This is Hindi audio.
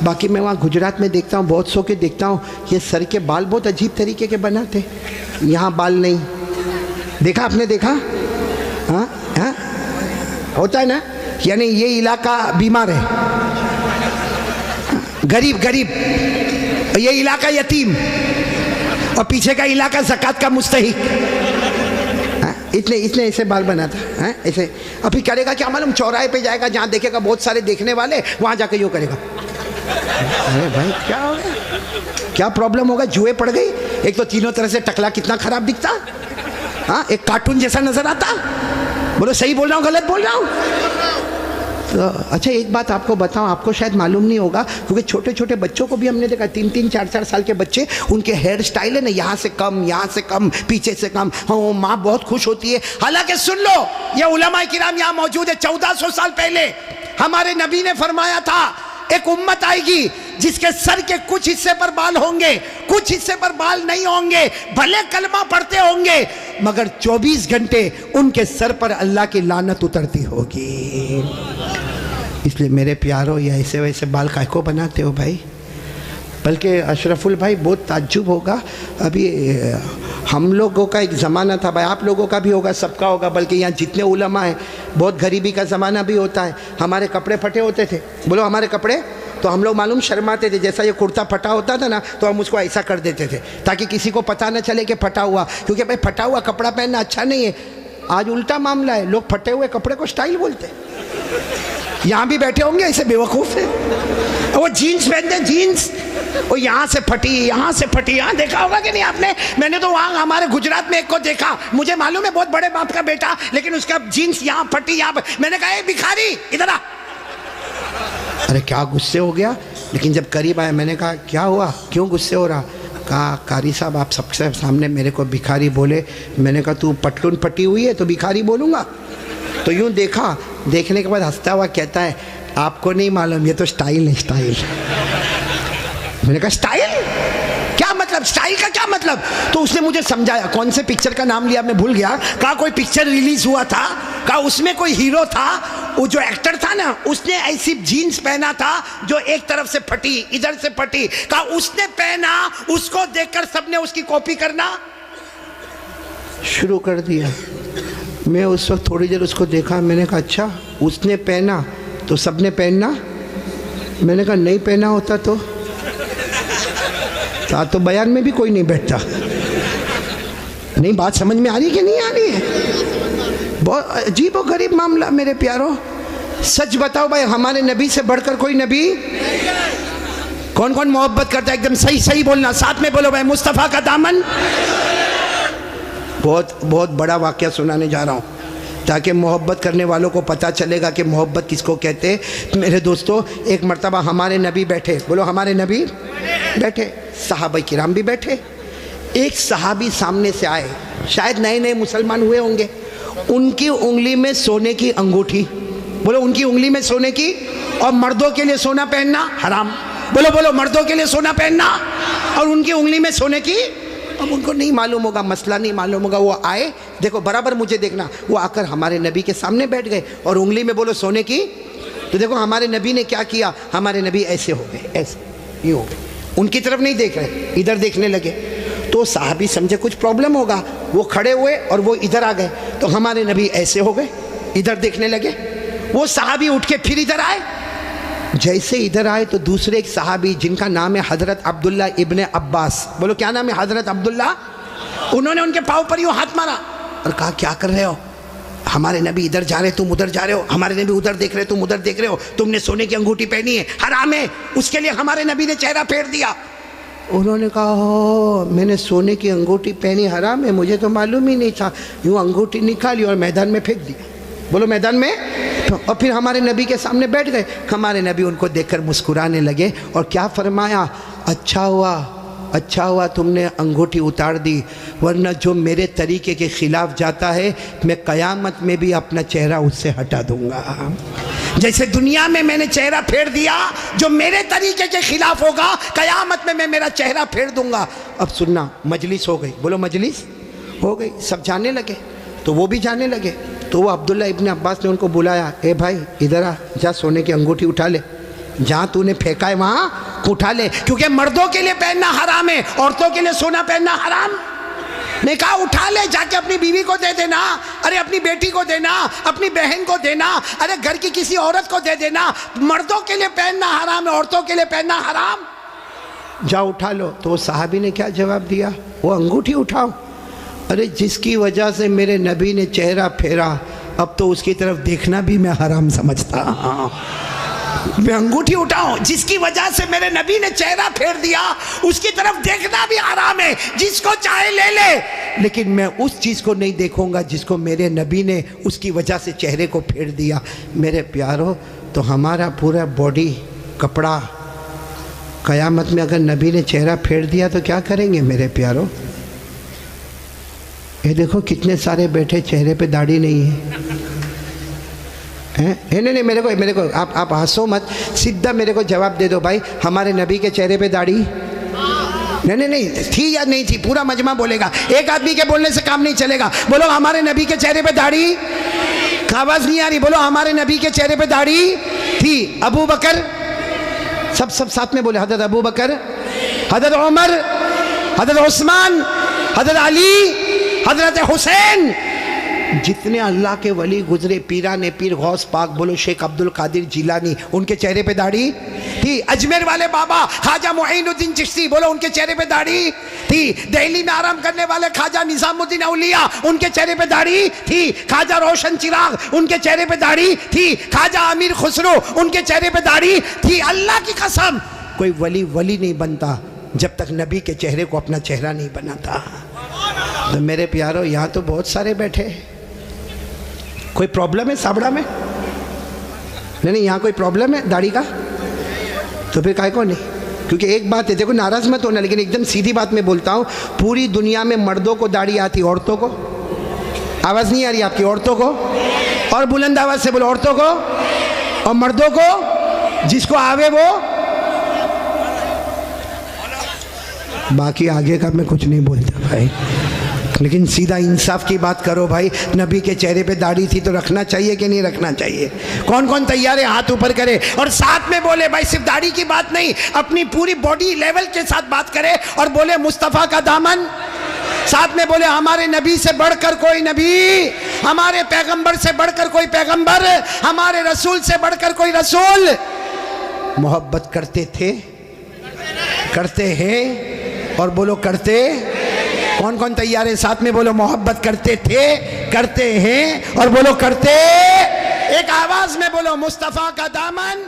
बाकी मैं वहाँ गुजरात में देखता हूँ, बहुत सौ के देखता हूँ, ये सर के बाल बहुत अजीब तरीके के बनाते, यहाँ बाल नहीं। देखा आपने, देखा? हाँ हाँ, होता है ना, यानी ये इलाका बीमार है, गरीब गरीब, ये इलाका यतीम, और पीछे का इलाका ज़कात का मुस्तहिक। इसने ऐसे बाल बनाता है ऐसे। अभी करेगा क्या मालूम, चौराहे पे जाएगा, जहाँ देखेगा बहुत सारे देखने वाले, वहाँ जाकर यूँ करेगा। अरे भाई क्या हो गया, क्या प्रॉब्लम होगा? जुए पड़ गई? एक तो तीनों तरह से टकला कितना खराब दिखता, हाँ, एक कार्टून जैसा नजर आता। बोलो सही बोल रहा हूँ गलत बोल रहा हूँ? तो अच्छा एक बात आपको बताऊं, आपको शायद मालूम नहीं होगा, क्योंकि छोटे छोटे बच्चों को भी हमने देखा, 3-3, 4-4 साल के बच्चे, उनके हेयर स्टाइल है ना, यहाँ से कम, यहाँ से कम, पीछे से कम। हाँ, माँ बहुत खुश होती है। हालांकि सुन लो, ये उलमा किराम यहाँ मौजूद है, 1400 साल पहले हमारे नबी ने फरमाया था, एक उम्मत आएगी जिसके सर के कुछ हिस्से पर बाल होंगे, कुछ हिस्से पर बाल नहीं होंगे, भले कलमा पढ़ते होंगे, मगर 24 घंटे उनके सर पर अल्लाह की लानत उतरती होगी। इसलिए मेरे प्यारो, ये ऐसे वैसे बाल काहे को बनाते हो भाई? बल्कि अशरफुल भाई बहुत ताज्जुब होगा, अभी हम लोगों का एक ज़माना था भाई, आप लोगों का भी होगा, सबका होगा, बल्कि यहाँ जितने उलमा हैं, बहुत गरीबी का ज़माना भी होता है। हमारे कपड़े फटे होते थे, बोलो हमारे कपड़े, तो हम लोग मालूम शर्माते थे, जैसा ये कुर्ता फटा होता था ना, तो हम उसको ऐसा कर देते थे ताकि किसी को पता न चले कि फटा हुआ, क्योंकि भाई फटा हुआ कपड़ा पहनना अच्छा नहीं है। आज उल्टा मामला है, लोग फटे हुए कपड़े को स्टाइल बोलते हैं। यहाँ भी बैठे होंगे ऐसे बेवकूफ़ है, वो जीन्स पहनते, जीन्स वो यहाँ से फटी, यहाँ से फटी, यहाँ देखा होगा कि नहीं आपने? मैंने तो वहाँ हमारे गुजरात में एक को देखा, मुझे मालूम है बहुत बड़े बाप का बेटा, लेकिन उसका जीन्स यहाँ फटी, यहाँ। मैंने कहा भिखारी इधर आ। अरे क्या गुस्से हो गया, लेकिन जब करीब आया मैंने कहा क्या हुआ, क्यों गुस्से हो रहा? कहा कारी साहब आप सबसे सामने मेरे को भिखारी बोले। मैंने कहा तू पटलून फटी हुई है तो भिखारी बोलूँगा? तो यूँ देखा, देखने के बाद हंसता हुआ कहता है आपको नहीं मालूम, ये तो स्टाइल है, स्टाइल। मैंने कहा स्टाइल क्या मतलब, स्टाइल का क्या मतलब? तो उसने मुझे समझाया, कौन से पिक्चर का नाम लिया मैं भूल गया, कहा कोई पिक्चर रिलीज हुआ था, कहा उसमें कोई हीरो था, वो जो एक्टर था ना, उसने ऐसी जीन्स पहना था जो एक तरफ से फटी, इधर से फटी, कहा उसने पहना, उसको देखकर सबने उसकी कॉपी करना शुरू कर दिया। मैं उस वक्त थोड़ी देर उसको देखा, मैंने कहा अच्छा उसने पहना तो सबने पहनना? मैंने कहा नहीं पहना होता तो बयान में भी कोई नहीं बैठता। नहीं, बात समझ में आ रही कि नहीं आ रही है? बहुत अजीब और गरीब मामला मेरे प्यारो। सच बताओ भाई, हमारे नबी से बढ़कर कोई नबी? कौन कौन मोहब्बत करता है? एकदम सही सही बोलना, साथ में बोलो भाई, मुस्तफ़ा का दामन। बहुत बहुत बड़ा वाक़या सुनाने जा रहा हूँ ताकि मोहब्बत करने वालों को पता चलेगा कि मोहब्बत किसको कहते हैं। मेरे दोस्तों, एक मर्तबा हमारे नबी बैठे, बोलो हमारे नबी बैठे, सहाबा किराम भी बैठे। एक सहाबी सामने से आए, शायद नए नए मुसलमान हुए होंगे, उनकी उंगली में सोने की अंगूठी, बोलो उनकी उंगली में सोने की, और मर्दों के लिए सोना पहनना हराम, बोलो बोलो मर्दों के लिए सोना पहनना, और उनकी उंगली में सोने की। अब उनको नहीं मालूम होगा, मसला नहीं मालूम होगा, वो आए, देखो बराबर मुझे देखना, वो आकर हमारे नबी के सामने बैठ गए और उंगली में बोलो सोने की। तो देखो हमारे नबी ने क्या किया, हमारे नबी ऐसे हो गए, ऐसे ये हो गए, उनकी तरफ नहीं देख रहे, इधर देखने लगे। तो साहबी समझे कुछ प्रॉब्लम होगा, वो खड़े हुए और वो इधर आ गए, तो हमारे नबी ऐसे हो गए, इधर देखने लगे। वो साहबी उठ के फिर इधर आए, जैसे इधर आए तो दूसरे एक सहाबी जिनका नाम है हज़रत अब्दुल्ला इब्ने अब्बास, बोलो क्या नाम है? हज़रत अब्दुल्ला। उन्होंने उनके पाँव पर यूँ हाथ मारा और कहा क्या कर रहे हो? हमारे नबी इधर जा रहे तुम उधर जा रहे हो, हमारे नबी उधर देख रहे तुम उधर देख रहे हो, तुमने सोने की अंगूठी पहनी है, हराम है, उसके लिए हमारे नबी ने चेहरा फेर दिया। उन्होंने कहा हो मैंने सोने की अंगूठी पहनी, हराम है, मुझे तो मालूम ही नहीं था। यूँ अंगूठी निकाली और मैदान में फेंक दी, बोलो मैदान में। और फिर हमारे नबी के सामने बैठ गए। हमारे नबी उनको देखकर मुस्कुराने लगे और क्या फरमाया, अच्छा हुआ तुमने अंगूठी उतार दी, वरना जो मेरे तरीके के ख़िलाफ़ जाता है मैं क़यामत में भी अपना चेहरा उससे हटा दूंगा। जैसे दुनिया में मैंने चेहरा फेर दिया, जो मेरे तरीके के ख़िलाफ़ होगा क़यामत में मैं मेरा चेहरा फेर दूंगा। अब सुनना, मजलिस हो गई, बोलो मजलिस हो गई, सब जाने लगे, तो वो भी जाने लगे। तो वो अब्दुल्ला इब्ने अब्बास ने उनको बुलाया, ए भाई इधर आ, जा सोने की अंगूठी उठा ले। जहां तूने फेंका है वहां उठा ले, क्योंकि मर्दों के लिए पहनना हराम है, औरतों के लिए सोना पहनना हराम। ने कहा उठा ले, जाके अपनी बीवी को दे देना, अरे अपनी बेटी को देना, अपनी बहन को देना, अरे घर की किसी औरत को दे देना। मर्दों के लिए पहनना हराम है, औरतों के लिए पहनना हराम। जाओ उठा लो। तो वो साहबी ने क्या जवाब दिया? वो अंगूठी उठाओ। अरे जिसकी वजह से मेरे नबी ने चेहरा फेरा, अब तो उसकी तरफ देखना भी मैं हराम समझता। हाँ, मैं अंगूठी उठाऊं, जिसकी वजह से मेरे नबी ने चेहरा फेर दिया, उसकी तरफ देखना भी हराम है। जिसको चाहे ले ले, लेकिन मैं उस चीज को नहीं देखूंगा जिसको मेरे नबी ने उसकी वजह से चेहरे को फेर दिया। मेरे प्यारो, तो हमारा पूरा बॉडी कपड़ा कयामत में अगर नबी ने चेहरा फेर दिया तो क्या करेंगे मेरे प्यारो? ये देखो कितने सारे बैठे, चेहरे पे दाढ़ी नहीं है। नहीं, मेरे को आप हंसो मत, सीधा मेरे को जवाब दे दो भाई, हमारे नबी के चेहरे पे दाढ़ी? नहीं थी या नहीं थी? पूरा मजमा बोलेगा, एक आदमी के बोलने से काम नहीं चलेगा। बोलो हमारे नबी के चेहरे पे दाढ़ी? आवाज नहीं आ रही, बोलो हमारे नबी के चेहरे पे दाढ़ी थी। अबू बकर, सब साथ में बोले, हजरत अबू बकर, हजरत उमर, हजरत उस्मान, हजरत अली, हजरत हुसैन, जितने अल्लाह के वली गुजरे, पीरा ने पीर, गौस पाक, बोलो शेख अब्दुल कादिर जिलानी, उनके चेहरे पे दाढ़ी थी। अजमेर वाले बाबा ख्वाजा मुईनुद्दीन चिश्ती, बोलो उनके चेहरे पे दाढ़ी थी। दिल्ली में आराम करने वाले ख्वाजा निजामुद्दीन औलिया, उनके चेहरे पे दाढ़ी थी। ख्वाजा रोशन चिराग, उनके चेहरे पे दाढ़ी थी। ख्वाजा अमीर खुसरो, उनके चेहरे पे दाढ़ी थी। अल्लाह की कसम, कोई वली नहीं बनता जब तक नबी के चेहरे को अपना चेहरा नहीं बनाता। तो मेरे प्यारो, यहाँ तो बहुत सारे बैठे, कोई प्रॉब्लम है साबड़ा में? नहीं, यहाँ कोई प्रॉब्लम है दाढ़ी का? तो फिर काहे को नहीं? क्योंकि एक बात है, देखो नाराज मत होना, लेकिन एकदम सीधी बात मैं बोलता हूँ, पूरी दुनिया में मर्दों को दाढ़ी आती, औरतों को? आवाज़ नहीं आ रही आपकी? औरतों को? और बुलंद आवाज से बोलो, औरतों को और मर्दों को, जिसको आवे वो। बाकी आगे का मैं कुछ नहीं बोलता भाई, लेकिन सीधा इंसाफ की बात करो भाई। नबी के चेहरे पे दाढ़ी थी तो रखना चाहिए कि नहीं रखना चाहिए? कौन कौन तैयार है हाथ ऊपर करे और साथ में बोले भाई, सिर्फ दाढ़ी की बात नहीं, अपनी पूरी बॉडी लेवल के साथ बात करे और बोले मुस्तफ़ा का दामन। साथ में बोले हमारे नबी से बढ़कर कोई नबी, हमारे पैगंबर से बढ़कर कोई पैगंबर, हमारे रसूल से बढ़कर कोई रसूल। मोहब्बत करते थे, करते हैं, और बोलो करते। कौन कौन तैयार है? साथ में बोलो मोहब्बत करते थे, करते हैं, और बोलो करते। एक आवाज में बोलो मुस्तफा का दामन।